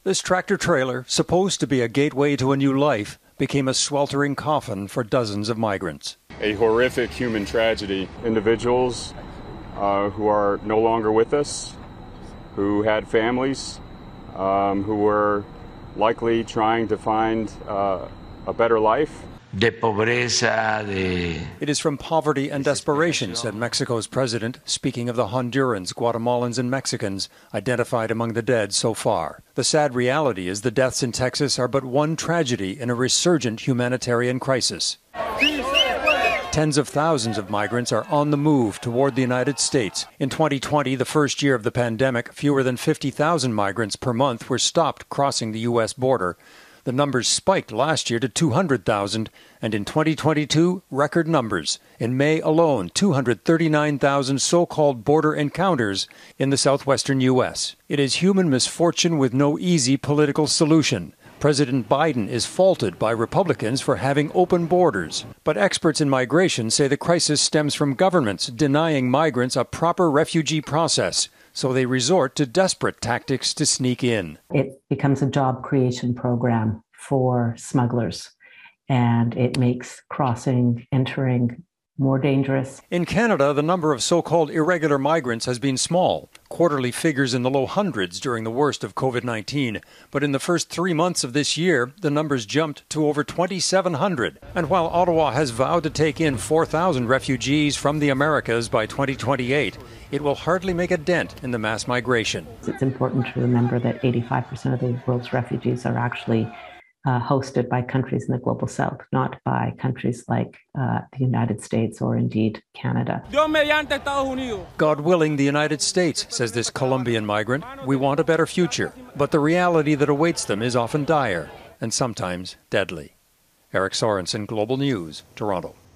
This tractor-trailer, supposed to be a gateway to a new life, became a sweltering coffin for dozens of migrants. A horrific human tragedy. Individuals who are no longer with us, who had families, who were likely trying to find a better life. It is from poverty and desperation, said Mexico's president, speaking of the Hondurans, Guatemalans, and Mexicans identified among the dead so far. The sad reality is the deaths in Texas are but one tragedy in a resurgent humanitarian crisis. Tens of thousands of migrants are on the move toward the United States. In 2020, the first year of the pandemic, fewer than 50,000 migrants per month were stopped crossing the U.S. border. The numbers spiked last year to 200,000, and in 2022, record numbers. In May alone, 239,000 so-called border encounters in the southwestern U.S. It is human misfortune with no easy political solution. President Biden is faulted by Republicans for having open borders. But experts in migration say the crisis stems from governments denying migrants a proper refugee process. So they resort to desperate tactics to sneak in. It becomes a job creation program for smugglers, and it makes crossing, entering more dangerous. In Canada, the number of so-called irregular migrants has been small, quarterly figures in the low hundreds during the worst of COVID-19. But in the first 3 months of this year, the numbers jumped to over 2,700. And while Ottawa has vowed to take in 4,000 refugees from the Americas by 2028, it will hardly make a dent in the mass migration. It's important to remember that 85% of the world's refugees are actually hosted by countries in the global south, not by countries like the United States or indeed Canada. God willing, the United States, says this Colombian migrant. We want a better future, but the reality that awaits them is often dire and sometimes deadly. Eric Sorensen, Global News, Toronto.